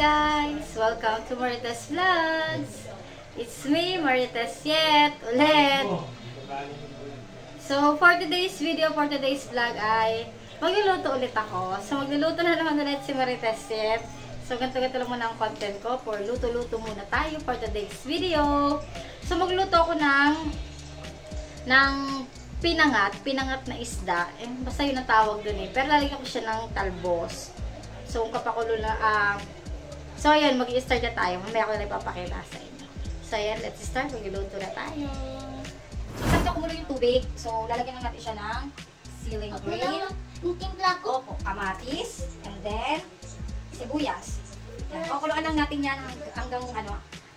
guys! Welcome to Marites Vlogs! It's me, Marites Yet, ulit! So, for today's video, for today's vlog ay magluluto ulit ako. So, magluluto na naman ulit si Marites Yet. So, ganito-ganito lang muna ang content ko for luto-luto muna tayo for today's video. So, magluto ako ng pinangat na isda. Basta yun ang tawag dun eh. Pero lalagyan ko siya ng talbos. So, kung kapakulo na, so, ayan, mag-i-start na tayo. Mamaya ko na ipapakita sa inyo. So, ayan, let's start. Magluluto na tayo. So, saan kumulo yung tubig? So, lalagyan lang natin siya ng ceiling green. Timpla ko. Opo, kamatis. And then, sibuyas. Yan. Pakuluan lang natin yan hanggang,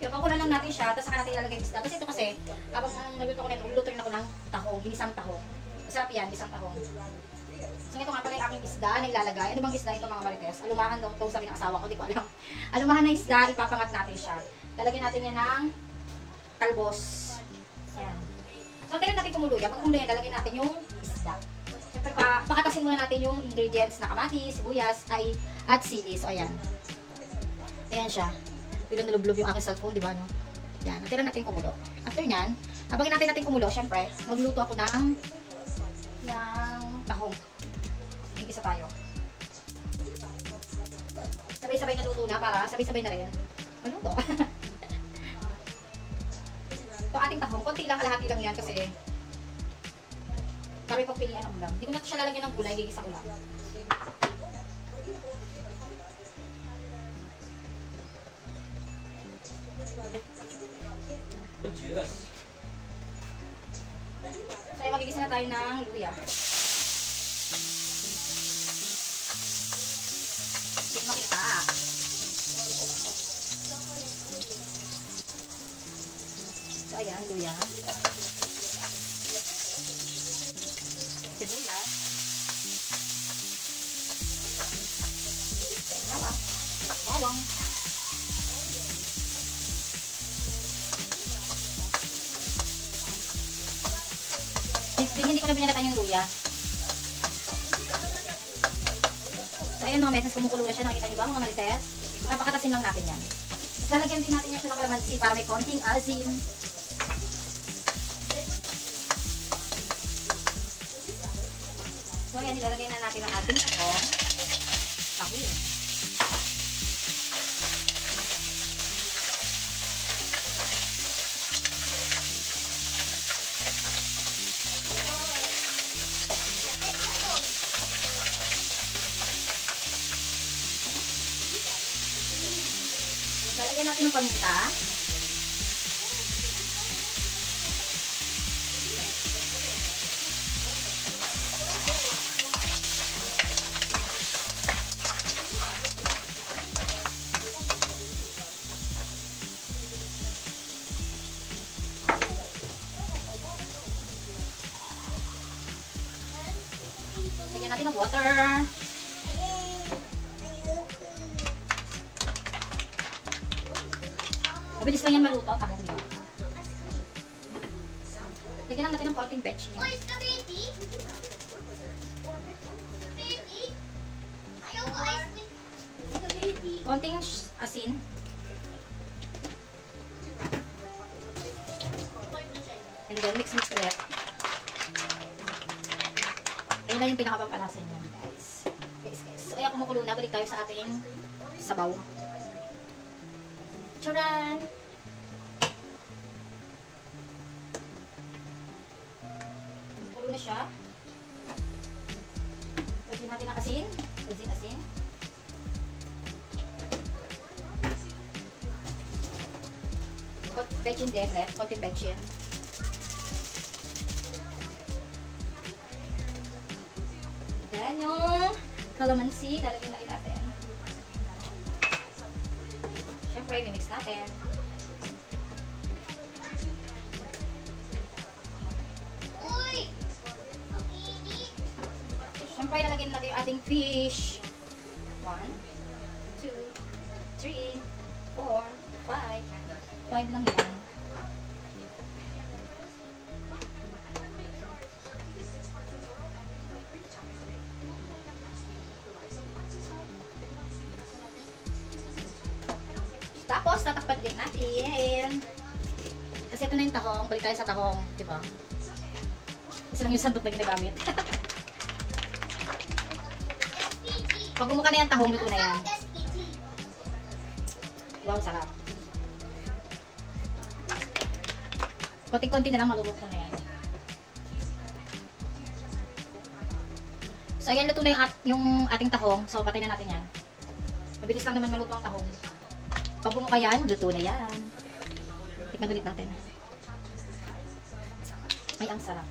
yung pakuluan lang natin siya, tapos saka natin ilalagay yung isda. Kasi ito kasi, habang nagluto ko na ito, magluluto rin ako ng tahong, ginisang tahong. Masarap yan, gisang tahong. So, ito nga pala yung aking isda na ilalagay. Ano bang isda ito mga Marites? Alumahan daw ito, sabi ng asawa ko, di ko alam. Alumahan na isda, ipapangat natin siya. Lalagyan natin yan ng talbos. Yan. So, kailan natin kumulo yan? Pag kumulo yan, lalagyan natin yung isda. Siyempre, pakatasin muna natin yung ingredients na kamatis, sibuyas, at sili. So, ayan. Ayan siya. Biglang nalublob yung aking cellphone, di ba, no? Yan. Natira natin kumulo. After nyan, habang natin kumulo, siyempre, magluto ako ng tahong. Isa tayo. Sabay-sabay na luto na para sabay-sabay na rin. Maluto. Ito ating tahong. Konti lang, kalahati lang yan kasi kami pang pilihan ng ulam. Hindi ko na siya lalagyan ng gulay, gigisa ko lang. So, magigisa na tayo ng luya. Makita. So, ayan, luya. Sibuyas. Bawang. Hindi ko na binalatan yung luya. So, ayan mga meses, kumukulo na siya. Nakikita niyo ba mga Marites? Napakatasin lang natin yan. Lalagyan din natin yan siya ng kalamansi para may konting asin. So, ayan, ilalagay na natin ang ating tahong. Lalagyan natin ng paminta. Lagyan natin ng water. Mabilis lang yan maluto. Tapos nyo. Lagyan lang natin ng konting veggie. Oh, it's the baby. Baby. Ayaw ko ice cream. It's the baby. Konting asin. And then mix ulit. Ayun na yung pinakapampalasan nyo, guys. So, ayan, kumukulo na. Balik tayo sa ating sabaw. Charan! Kumukulo na siya. Lagyan natin ang asin. Asin. Veggie din, konting veggie. Then yung calamansi, lalagyan natin. Siyempre, mimix natin. Uy! Ang init. Siyempre, lalagyan natin yung ating fish. 1, 2, 3, 4, 5. 5 lang yan. Tapos, tatakpan din natin. Kasi ito na yung tahong. Balik tayo sa tahong. Diba? Kasi lang yung sandok na ginagamit. Pag bumuka na yung tahong, luto na yan. Wow, sarap. Konti-konti na lang maluluto na yan. So, ayan, luto na yung ating tahong. So, patay na natin yan. Mabilis lang naman maluto ang tahong. Pag bumuka yan, luto na yan. Tikman ulit natin. Ay, ang sarap.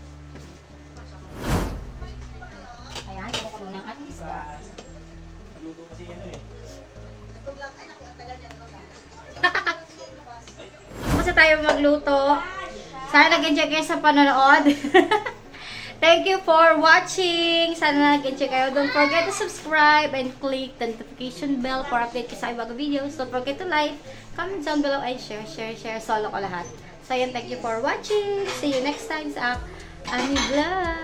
Ayan, bumuka muna ang ating isda. Basta tayo magluto. Sana nag-enjoy kayo sa panonood. Thank you for watching. Sana nag-enjoy kayo. Don't forget to subscribe and click the notification bell for update ko sa ibang videos. Don't forget to like, comment down below, and share. Solo ko lahat. So, yan. Thank you for watching. See you next time sa aming vlog.